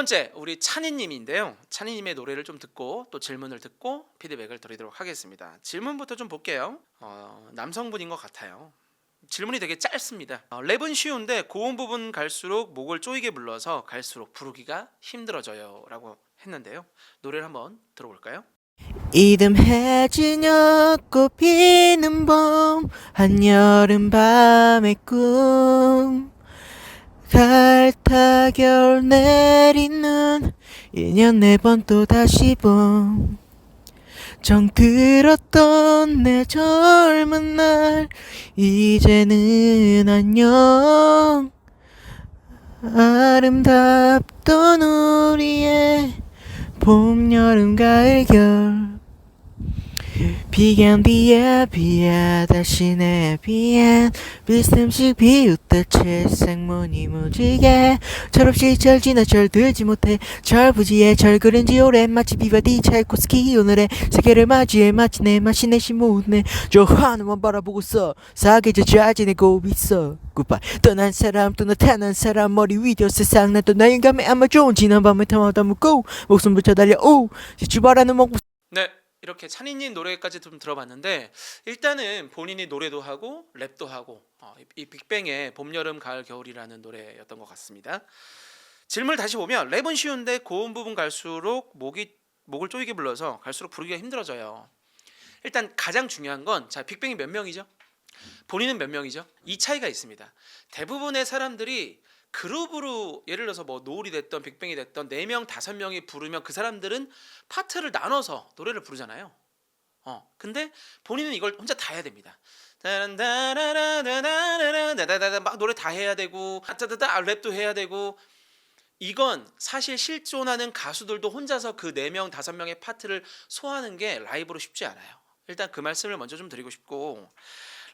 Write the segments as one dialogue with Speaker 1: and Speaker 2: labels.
Speaker 1: 번째 우리 찬이님인데요. 찬이님의 노래를 좀 듣고 또 질문을 듣고 피드백을 드리도록 하겠습니다. 질문부터 좀 볼게요. 남성분인 것 같아요. 질문이 되게 짧습니다. 랩은 쉬운데 고음 부분 갈수록 목을 쪼이게 불러서 갈수록 부르기가 힘들어져요 라고 했는데요. 노래를 한번 들어볼까요?
Speaker 2: 이듬해지녁 꽃피는 봄 한여름 밤의 꿈 갈타 겨울 내리는 1년 4번 또다시 봄 정들었던 내 젊은 날 이제는 안녕 아름답던 우리의 봄 여름 가을 겨울 비간 비야 비야 다시 내 비엔 비스듬씩 비웃다 칠색무늬 무지개 철없이 절 지나 절 들지 못해 철부지에 절 그린 지 오래 마치 비바디 찰코스키 오늘의 세계를 맞이해 마치 내 맛이 내심 모으네 저 하늘만 바라보고서 사계절 잘 지내고 있어 굿바이 떠난 사람 또 나타난 사람 머리 위저 세상 난 또 나의 감에 아마 좋은 지난 밤을 탐하다 묻고 목숨 붙여 달려오 출발하는 목
Speaker 1: 네, 이렇게 찬이님 노래까지 좀 들어봤는데 일단은 본인이 노래도 하고 랩도 하고 이 빅뱅의 봄, 여름, 가을, 겨울이라는 노래였던 것 같습니다. 질문을 다시 보면 랩은 쉬운데 고음 부분 갈수록 목을 쪼이게 불러서 갈수록 부르기가 힘들어져요. 일단 가장 중요한 건 자, 빅뱅이 몇 명이죠? 본인은 몇 명이죠? 이 차이가 있습니다. 대부분의 사람들이 그룹으로 예를 들어서 뭐 노을이 됐던 빅뱅이 됐던 4명 5명이 부르면 그 사람들은 파트를 나눠서 노래를 부르잖아요. 근데 본인은 이걸 혼자 다 해야 됩니다. 막 노래 다 해야 되고 랩도 해야 되고 이건 사실 실존하는 가수들도 혼자서 그 4명 5명의 파트를 소화하는 게 라이브로 쉽지 않아요. 일단 그 말씀을 먼저 좀 드리고 싶고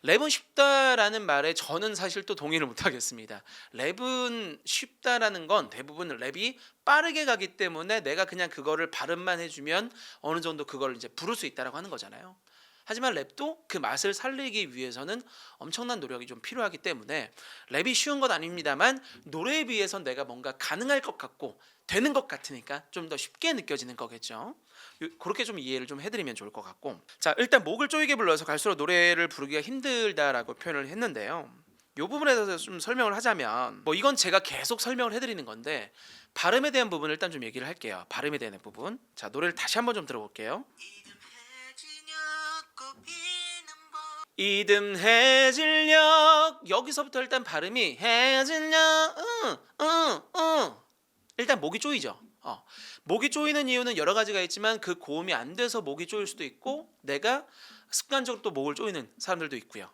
Speaker 1: 랩은 쉽다라는 말에 저는 사실 또 동의를 못하겠습니다. 랩은 쉽다라는 건 대부분 랩이 빠르게 가기 때문에 내가 그냥 그거를 발음만 해주면 어느 정도 그걸 이제 부를 수 있다라고 하는 거잖아요. 하지만 랩도 그 맛을 살리기 위해서는 엄청난 노력이 좀 필요하기 때문에 랩이 쉬운 건 아닙니다만 노래에 비해선 내가 뭔가 가능할 것 같고 되는 것 같으니까 좀 더 쉽게 느껴지는 거겠죠. 그렇게 좀 이해를 좀 해드리면 좋을 것 같고 자 일단 목을 쪼이게 불러서 갈수록 노래를 부르기가 힘들다라고 표현을 했는데요. 이 부분에 대해서 좀 설명을 하자면 뭐 이건 제가 계속 설명을 해드리는 건데 발음에 대한 부분을 일단 좀 얘기를 할게요. 발음에 대한 부분 자 노래를 다시 한번 좀 들어볼게요. 이듬해질녘 여기서부터 일단 발음이 해질녘 일단 목이 쪼이죠. 목이 쪼이는 이유는 여러 가지가 있지만 그 고음이 안 돼서 목이 쪼일 수도 있고 내가 습관적으로 또 목을 쪼이는 사람들도 있고요.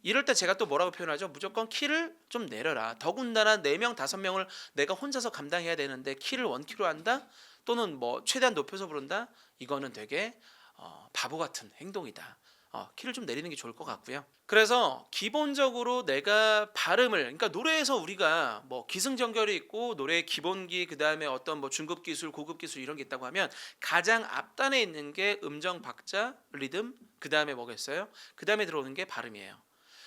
Speaker 1: 이럴 때 제가 또 뭐라고 표현하죠? 무조건 키를 좀 내려라. 더군다나 4명 5명을 내가 혼자서 감당해야 되는데 키를 원키로 한다? 또는 뭐 최대한 높여서 부른다? 이거는 되게 바보 같은 행동이다. 키를 좀 내리는 게 좋을 것 같고요. 그래서 기본적으로 내가 발음을 그러니까 노래에서 우리가 뭐 기승전결이 있고 노래의 기본기 그다음에 어떤 뭐 중급 기술, 고급 기술 이런 게 있다고 하면 가장 앞단에 있는 게 음정, 박자, 리듬, 그다음에 뭐겠어요? 그다음에 들어오는 게 발음이에요.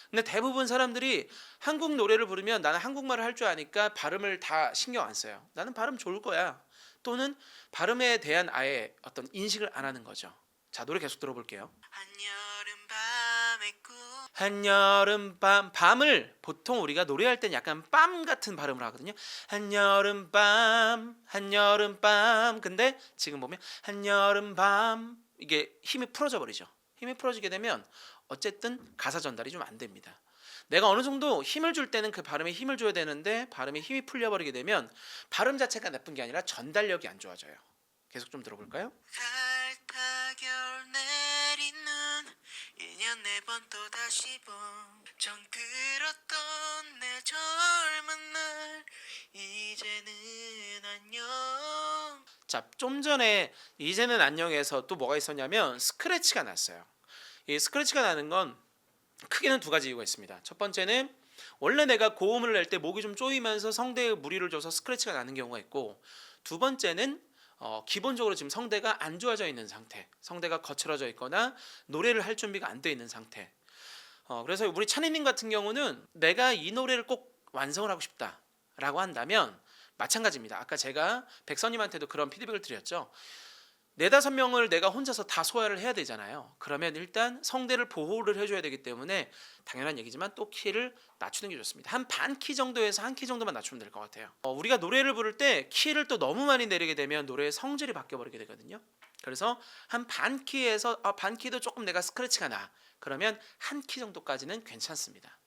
Speaker 1: 근데 대부분 사람들이 한국 노래를 부르면 나는 한국말을 할 줄 아니까 발음을 다 신경 안 써요. 나는 발음 좋을 거야. 또는 발음에 대한 아예 어떤 인식을 안 하는 거죠. 자 노래 계속 들어볼게요. 한여름밤 밤을 보통 우리가 노래할 땐 약간 빰 같은 발음을 하거든요. 한여름밤 근데 지금 보면 한여름밤 이게 힘이 풀어져 버리죠. 힘이 풀어지게 되면 어쨌든 가사 전달이 좀 안 됩니다. 내가 어느 정도 힘을 줄 때는 그 발음에 힘을 줘야 되는데 발음에 힘이 풀려버리게 되면 발음 자체가 나쁜 게 아니라 전달력이 안 좋아져요. 계속 좀 들어볼까요? 갈타 겨울 내리는 1년 4번 또다시 봄 정들었던 내 젊은 날 이제는 안녕. 자, 좀 전에 이제는 안녕에서 또 뭐가 있었냐면 스크래치가 났어요. 이 스크래치가 나는 건 크게는 2가지 이유가 있습니다. 첫 번째는 원래 내가 고음을 낼 때 목이 좀 쪼이면서 성대에 무리를 줘서 스크래치가 나는 경우가 있고 두 번째는 기본적으로 지금 성대가 안 좋아져 있는 상태, 성대가 거칠어져 있거나 노래를 할 준비가 안 돼 있는 상태. 그래서 우리 찬이님 같은 경우는 내가 이 노래를 꼭 완성을 하고 싶다라고 한다면 마찬가지입니다. 아까 제가 백선님한테도 그런 피드백을 드렸죠. 4-5명을 내가 혼자서 다 소화를 해야 되잖아요. 그러면 일단 성대를 보호를 해줘야 되기 때문에 당연한 얘기지만 또 키를 낮추는 게 좋습니다. 한 반 키 정도에서 한 키 정도만 낮추면 될 것 같아요. 우리가 노래를 부를 때 키를 또 너무 많이 내리게 되면 노래의 성질이 바뀌어버리게 되거든요. 그래서 한 반 키에서 반 키도 조금 내가 스크래치가 나. 그러면 한 키 정도까지는 괜찮습니다.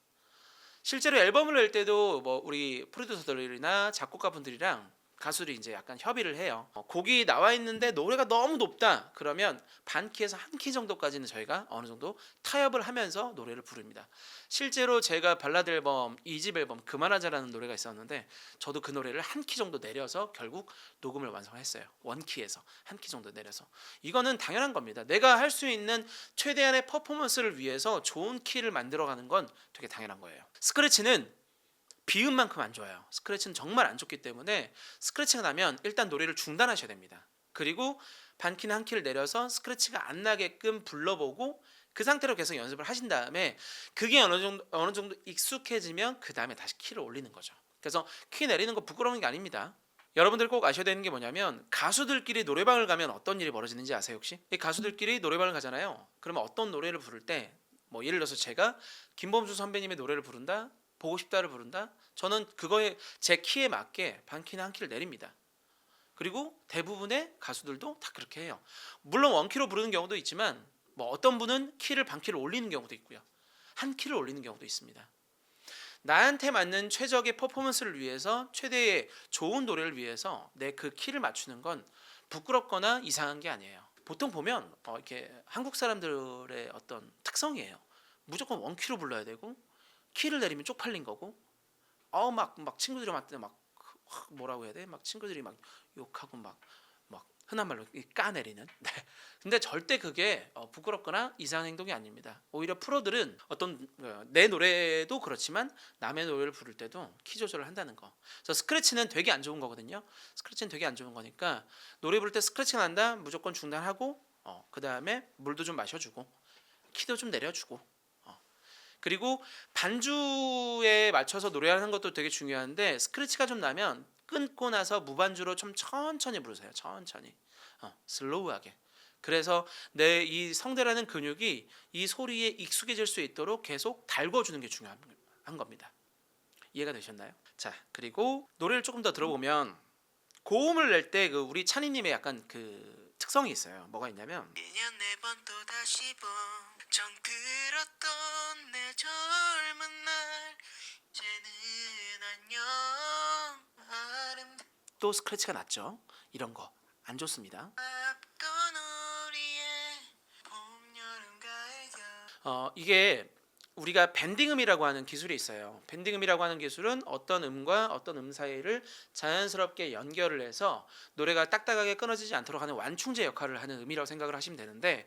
Speaker 1: 실제로 앨범을 낼 때도 뭐 우리 프로듀서들이나 작곡가분들이랑 가수들이 이제 약간 협의를 해요. 곡이 나와 있는데 노래가 너무 높다. 그러면 반 키에서 한 키 정도까지는 저희가 어느 정도 타협을 하면서 노래를 부릅니다. 실제로 제가 발라드 앨범 2집 앨범 그만하자라는 노래가 있었는데 저도 그 노래를 한 키 정도 내려서 결국 녹음을 완성했어요. 원키에서 한 키 정도 내려서. 이거는 당연한 겁니다. 내가 할 수 있는 최대한의 퍼포먼스를 위해서 좋은 키를 만들어가는 건 되게 당연한 거예요. 스크래치는 비음만큼 안 좋아요. 스크래치는 정말 안 좋기 때문에 스크래치가 나면 일단 노래를 중단하셔야 됩니다. 그리고 반 키는 한 키를 내려서 스크래치가 안 나게끔 불러보고 그 상태로 계속 연습을 하신 다음에 그게 어느 정도 익숙해지면 그 다음에 다시 키를 올리는 거죠. 그래서 키 내리는 거 부끄러운 게 아닙니다. 여러분들 꼭 아셔야 되는 게 뭐냐면 가수들끼리 노래방을 가면 어떤 일이 벌어지는지 아세요 혹시? 이 가수들끼리 노래방을 가잖아요. 그러면 어떤 노래를 부를 때 뭐 예를 들어서 제가 김범수 선배님의 노래를 부른다, 보고 싶다를 부른다. 저는 그거에 제 키에 맞게 반 키나 한 키를 내립니다. 그리고 대부분의 가수들도 다 그렇게 해요. 물론 원키로 부르는 경우도 있지만 뭐 어떤 분은 키를 반 키를 올리는 경우도 있고요. 한 키를 올리는 경우도 있습니다. 나한테 맞는 최적의 퍼포먼스를 위해서 최대의 좋은 노래를 위해서 내 그 키를 맞추는 건 부끄럽거나 이상한 게 아니에요. 보통 보면 이렇게 한국 사람들의 어떤 특성이에요. 무조건 원키로 불러야 되고 키를 내리면 쪽팔린 거고 막 친구들이 막 뭐라고 해야 돼? 막 친구들이 막 욕하고 막 흔한 말로 까내리는. 네. 근데 절대 그게 부끄럽거나 이상한 행동이 아닙니다. 오히려 프로들은 어떤 내 노래도 그렇지만 남의 노래를 부를 때도 키 조절을 한다는 거. 그래서 스크래치는 되게 안 좋은 거거든요. 스크래치는 되게 안 좋은 거니까 노래 부를 때 스크래치가 난다 무조건 중단하고 그 다음에 물도 좀 마셔주고 키도 좀 내려주고 그리고 반주에 맞춰서 노래하는 것도 되게 중요한데 스크래치가 좀 나면 끊고 나서 무반주로 좀 천천히 부르세요. 천천히 슬로우하게. 그래서 내 이 성대라는 근육이 이 소리에 익숙해질 수 있도록 계속 달궈주는 게 중요한 겁니다. 이해가 되셨나요? 자, 그리고 노래를 조금 더 들어보면 고음을 낼 때 그 우리 찬이님의 약간 그 특성이 있어요. 뭐가 있냐면
Speaker 2: 1년 4번 또 다시 전 들었던 내 젊은 날 이제는 안녕
Speaker 1: 또 스크래치가 났죠. 이런 거 안 좋습니다.
Speaker 2: 아름답던 우리의 봄, 여름, 가을, 겨울
Speaker 1: 이게 우리가 밴딩음이라고 하는 기술이 있어요. 밴딩음이라고 하는 기술은 어떤 음과 어떤 음 사이를 자연스럽게 연결을 해서 노래가 딱딱하게 끊어지지 않도록 하는 완충제 역할을 하는 음이라고 생각을 하시면 되는데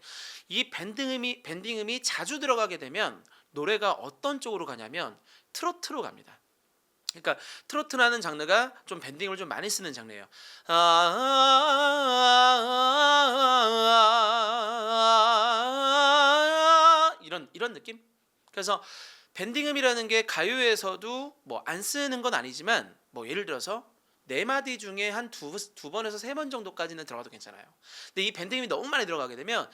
Speaker 1: 이 밴딩음이 자주 들어가게 되면 노래가 어떤 쪽으로 가냐면 트로트로 갑니다. 그러니까 트로트라는 장르가 좀 밴딩을 좀 많이 쓰는 장르예요. 이런 느낌? 그래서 밴딩음이라는 게 가요에서도 뭐 안 쓰는 건 아니지만 뭐 예를 들어서 네 마디 중에 한 두 번에서 세 번 정도까지는 들어가도 괜찮아요. 근데 이 밴딩음이 너무 많이 들어가게 되면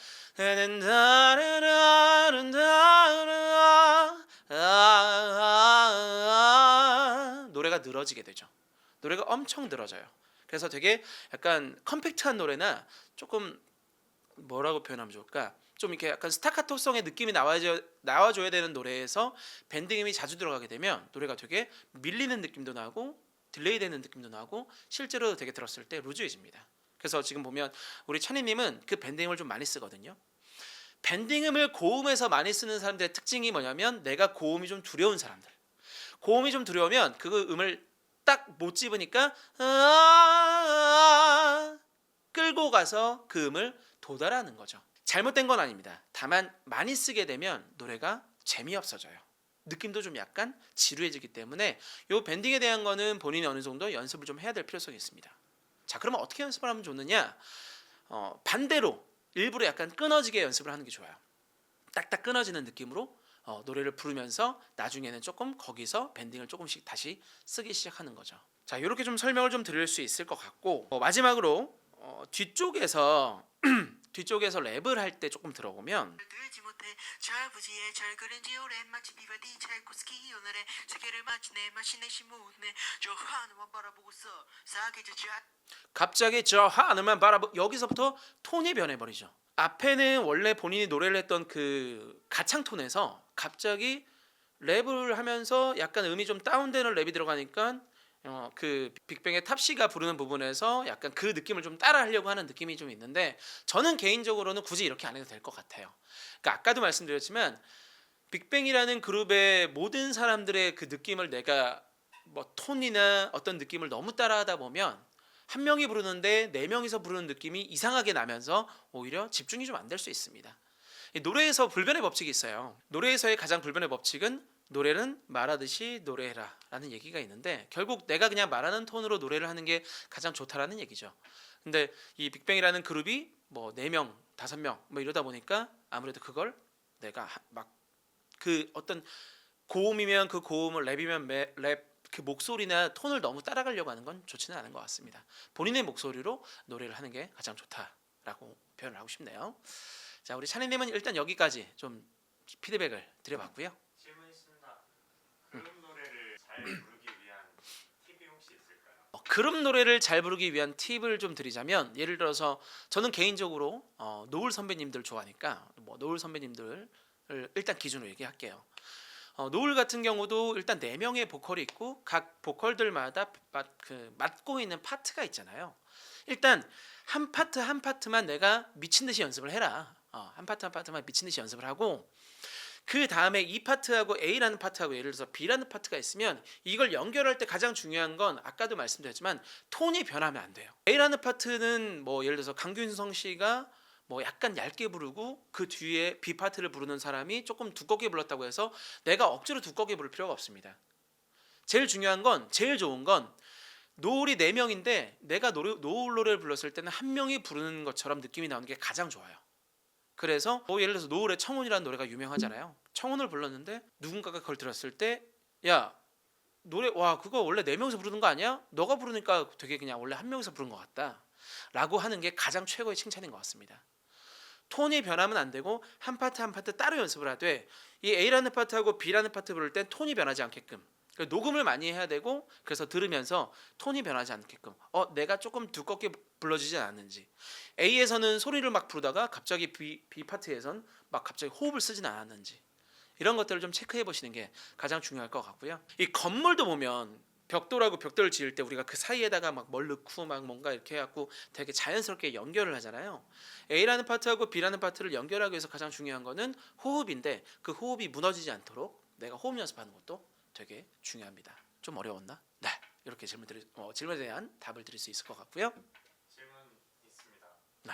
Speaker 1: 노래가 늘어지게 되죠. 노래가 엄청 늘어져요. 그래서 되게 약간 컴팩트한 노래나 조금 뭐라고 표현하면 좋을까? 좀 이렇게 약간 스타카토성의 느낌이 나와줘야 되는 노래에서 밴딩음이 자주 들어가게 되면 노래가 되게 밀리는 느낌도 나고 딜레이 되는 느낌도 나고 실제로 되게 들었을 때 루즈해집니다. 그래서 지금 보면 우리 찬이님은 그 밴딩음을 좀 많이 쓰거든요. 밴딩음을 고음에서 많이 쓰는 사람들의 특징이 뭐냐면 내가 고음이 좀 두려운 사람들. 고음이 좀 두려우면 그 음을 딱 못 집으니까 끌고 가서 그 음을 도달하는 거죠. 잘못된 건 아닙니다. 다만 많이 쓰게 되면 노래가 재미없어져요. 느낌도 좀 약간 지루해지기 때문에 이 밴딩에 대한 거는 본인이 어느 정도 연습을 좀 해야 될 필요성이 있습니다. 자, 그러면 어떻게 연습을 하면 좋느냐? 반대로 일부러 약간 끊어지게 연습을 하는 게 좋아요. 딱딱 끊어지는 느낌으로 노래를 부르면서 나중에는 조금 거기서 밴딩을 조금씩 다시 쓰기 시작하는 거죠. 자, 이렇게 좀 설명을 좀 드릴 수 있을 것 같고, 마지막으로 뒤쪽에서 뒤쪽에서 랩을 할 때 조금 들어보면
Speaker 2: 들지 못해 절부지에 절그른지 오래 마치 비바디 찰코스키 오늘의 세계를 맞추네 마시네 시무네 저 하늘만 바라보고서 사계절
Speaker 1: 갑자기 저 하늘만 바라보 여기서부터 톤이 변해버리죠. 앞에는 원래 본인이 노래를 했던 그 가창 톤에서 갑자기 랩을 하면서 약간 음이 좀 다운되는 랩이 들어가니까 그 빅뱅의 탑시가 부르는 부분에서 약간 그 느낌을 좀 따라하려고 하는 느낌이 좀 있는데, 저는 개인적으로는 굳이 이렇게 안 해도 될 것 같아요. 그러니까 아까도 말씀드렸지만 빅뱅이라는 그룹의 모든 사람들의 그 느낌을 내가 뭐 톤이나 어떤 느낌을 너무 따라하다 보면 한 명이 부르는데 네 명이서 부르는 느낌이 이상하게 나면서 오히려 집중이 좀 안 될 수 있습니다. 이 노래에서 불변의 법칙이 있어요. 노래에서의 가장 불변의 법칙은 노래는 말하듯이 노래해라 라는 얘기가 있는데, 결국 내가 그냥 말하는 톤으로 노래를 하는 게 가장 좋다라는 얘기죠. 근데 이 빅뱅이라는 그룹이 뭐 4명, 5명 뭐 이러다 보니까 아무래도 그걸 내가 막 그 어떤 고음이면 그 고음을, 랩이면 랩, 그 목소리나 톤을 너무 따라가려고 하는 건 좋지는 않은 것 같습니다. 본인의 목소리로 노래를 하는 게 가장 좋다라고 표현을 하고 싶네요. 자, 우리 찬이님은 일단 여기까지 좀 피드백을 드려봤고요.
Speaker 3: 질문 있습니다. 그룹 노래를 잘 부르기 위한 팁이 혹시 있을까요?
Speaker 1: 그룹 노래를 잘 부르기 위한 팁을 좀 드리자면, 예를 들어서 저는 개인적으로 노을 선배님들 좋아하니까 뭐 노을 선배님들을 일단 기준으로 얘기할게요. 노을 같은 경우도 일단 4명의 보컬이 있고 각 보컬들마다 맡고 있는 파트가 있잖아요. 일단 한 파트 한 파트만 내가 미친 듯이 연습을 해라. 한 파트 한 파트만 미친 듯이 연습을 하고, 그 다음에 이 파트하고 A라는 파트하고 예를 들어서 B라는 파트가 있으면 이걸 연결할 때 가장 중요한 건 아까도 말씀드렸지만 톤이 변하면 안 돼요. A라는 파트는 뭐 예를 들어서 강균성 씨가 뭐 약간 얇게 부르고 그 뒤에 B 파트를 부르는 사람이 조금 두껍게 불렀다고 해서 내가 억지로 두껍게 부를 필요가 없습니다. 제일 중요한 건, 제일 좋은 건 노을이 4명인데 내가 노을 노래를 불렀을 때는 한 명이 부르는 것처럼 느낌이 나오는 게 가장 좋아요. 그래서 뭐 예를 들어서 노을의 청혼이라는 노래가 유명하잖아요. 청혼을 불렀는데 누군가가 그걸 들었을 때, 야 노래 와 그거 원래 4명이서 부르는 거 아니야? 너가 부르니까 되게 그냥 원래 한 명이서 부른 것 같다 라고 하는 게 가장 최고의 칭찬인 것 같습니다. 톤이 변하면 안 되고 한 파트 한 파트 따로 연습을 하되, 이 A라는 파트하고 B라는 파트 부를 땐 톤이 변하지 않게끔 녹음을 많이 해야 되고, 그래서 들으면서 톤이 변하지 않게끔 내가 조금 두껍게 불러지지 않았는지, A에서는 소리를 막 부르다가 갑자기 B 파트에선 막 갑자기 호흡을 쓰진 않았는지, 이런 것들을 좀 체크해 보시는 게 가장 중요할 것 같고요. 이 건물도 보면 벽돌하고 벽돌을 지을 때 우리가 그 사이에다가 막 뭘 넣고 막 뭔가 이렇게 해갖고 되게 자연스럽게 연결을 하잖아요. A라는 파트하고 B라는 파트를 연결하기 위해서 가장 중요한 거는 호흡인데, 그 호흡이 무너지지 않도록 내가 호흡 연습하는 것도 되게 중요합니다. 좀 어려웠나? 네, 이렇게 질문에 대한 답을 드릴 수 있을 것 같고요.
Speaker 3: 질문 있습니다.
Speaker 1: 네.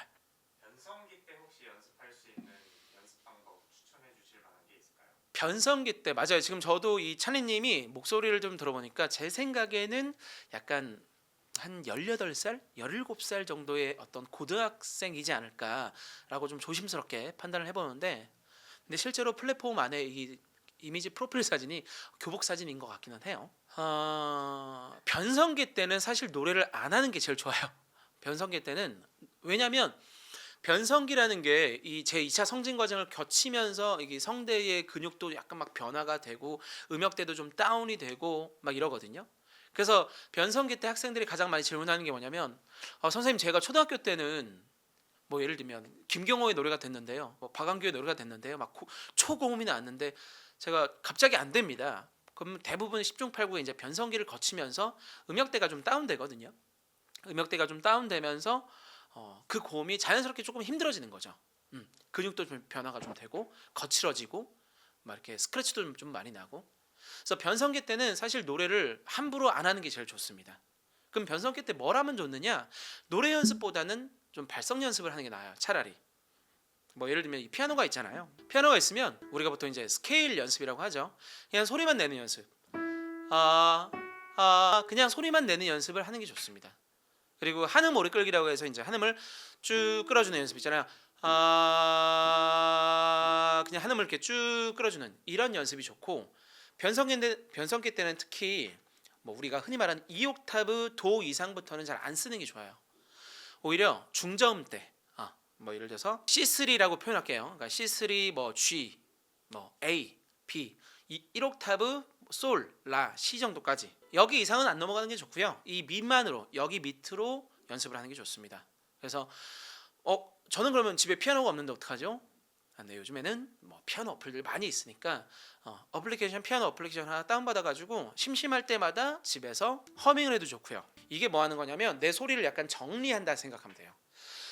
Speaker 3: 변성기 때 혹시 연습할 수 있는 연습 방법 추천해 주실 만한 게 있을까요?
Speaker 1: 변성기 때 맞아요. 지금 저도 이 찬이님이 목소리를 좀 들어보니까 제 생각에는 약간 한 18살, 17살 정도의 어떤 고등학생이지 않을까라고 좀 조심스럽게 판단을 해보는데, 근데 실제로 플랫폼 안에 이 이미지 프로필 사진이 교복 사진인 것 같기는 해요. 변성기 때는 사실 노래를 안 하는 게 제일 좋아요. 변성기 때는, 왜냐하면 변성기라는 게 이 제 2차 성진 과정을 거치면서 이게 성대의 근육도 약간 막 변화가 되고 음역대도 좀 다운이 되고 막 이러거든요. 그래서 변성기 때 학생들이 가장 많이 질문하는 게 뭐냐면, 선생님 제가 초등학교 때는 뭐 예를 들면 김경호의 노래가 됐는데요, 뭐 박완규의 노래가 됐는데요, 막 초고음이 나왔는데 제가 갑자기 안 됩니다. 그럼 대부분 10중 8구가 이제 변성기를 거치면서 음역대가 좀 다운되거든요. 음역대가 좀 다운되면서 그 고음이 자연스럽게 조금 힘들어지는 거죠. 근육도 좀 변화가 좀 되고 거칠어지고 막 이렇게 스크래치도 좀 많이 나고. 그래서 변성기 때는 사실 노래를 함부로 안 하는 게 제일 좋습니다. 그럼 변성기 때 뭘 하면 좋느냐? 노래 연습보다는 좀 발성 연습을 하는 게 나아요. 차라리. 뭐 예를 들면 이 피아노가 있잖아요. 피아노가 있으면 우리가 보통 이제 스케일 연습이라고 하죠. 그냥 소리만 내는 연습. 그냥 소리만 내는 연습을 하는 게 좋습니다. 그리고 한음 오래 끌기라고 해서 이제 한음을 쭉 끌어주는 연습 있잖아요. 그냥 그냥 한음을 이렇게 쭉 끌어주는 이런 연습이 좋고, 변성기 때는 특히 뭐 우리가 흔히 말하는 2옥타브 도 이상부터는 잘 안 쓰는 게 좋아요. 오히려 중저음 때, 뭐 예를 들어서 C3라고 표현할게요. 그러니까 C3 뭐 G, 뭐 A, B, 1옥타브 솔, 라, C 정도까지. 여기 이상은 안 넘어가는 게 좋고요. 이 밑만으로, 여기 밑으로 연습을 하는 게 좋습니다. 그래서 저는 그러면 집에 피아노가 없는데 어떡하죠? 네, 요즘에는 뭐 피아노 어플들 많이 있으니까 피아노 어플리케이션 하나 다운받아가지고 심심할 때마다 집에서 허밍을 해도 좋고요. 이게 뭐 하는 거냐면 내 소리를 약간 정리한다 생각하면 돼요.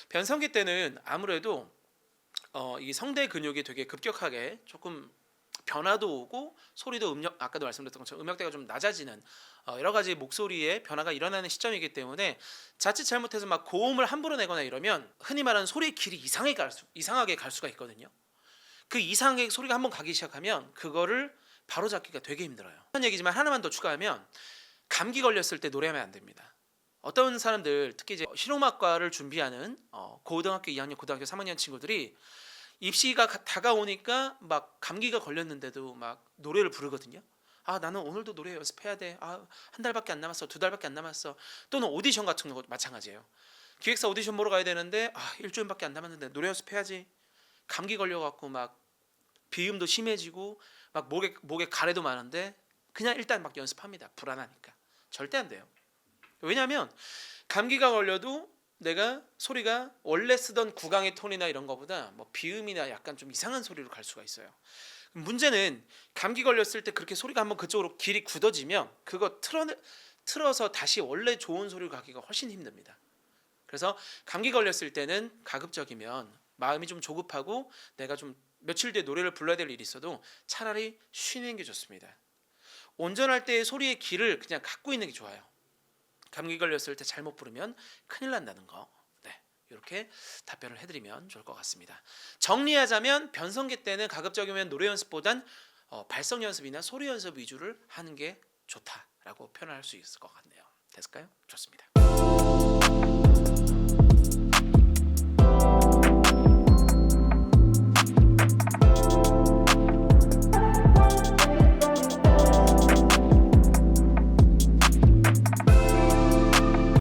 Speaker 1: 변성기 때는 아무래도 이 성대 근육이 되게 급격하게 조금 변화도 오고, 소리도 아까도 말씀드렸던 것처럼 음역대가 좀 낮아지는 여러 가지 목소리의 변화가 일어나는 시점이기 때문에 자칫 잘못해서 막 고음을 함부로 내거나 이러면 흔히 말하는 소리의 길이 이상하게 갈 수가 있거든요. 그 이상하게 소리가 한번 가기 시작하면 그거를 바로 잡기가 되게 힘들어요. 그런 얘기지만 하나만 더 추가하면, 감기 걸렸을 때 노래하면 안 됩니다. 어떤 사람들, 특히 이제 실용음악과를 준비하는 고등학교 2학년, 고등학교 3학년 친구들이 입시가 다가오니까 막 감기가 걸렸는데도 막 노래를 부르거든요. 나는 오늘도 노래 연습해야 돼. 한 달밖에 안 남았어. 2달밖에 안 남았어. 또는 오디션 같은 거 마찬가지예요. 기획사 오디션 보러 가야 되는데 일주일밖에 안 남았는데 노래 연습해야지. 감기 걸려갖고 막 비음도 심해지고 막 목에 가래도 많은데 그냥 일단 막 연습합니다. 불안하니까. 절대 안 돼요. 왜냐하면 감기가 걸려도 내가 소리가 원래 쓰던 구강의 톤이나 이런 거보다 뭐 비음이나 약간 좀 이상한 소리로 갈 수가 있어요. 문제는 감기 걸렸을 때 그렇게 소리가 한번 그쪽으로 길이 굳어지면 그거 틀어서 다시 원래 좋은 소리로 가기가 훨씬 힘듭니다. 그래서 감기 걸렸을 때는 가급적이면 마음이 좀 조급하고 내가 좀 며칠 뒤에 노래를 불러야 될 일이 있어도 차라리 쉬는 게 좋습니다. 온전할 때의 소리의 길을 그냥 갖고 있는 게 좋아요. 감기 걸렸을 때 잘못 부르면 큰일 난다는 거. 이렇게 답변을 해드리면 좋을 것 같습니다. 정리하자면 변성기 때는 가급적이면 노래 연습보단 발성 연습이나 소리 연습 위주를 하는 게 좋다라고 표현할 수 있을 것 같네요. 됐을까요? 좋습니다.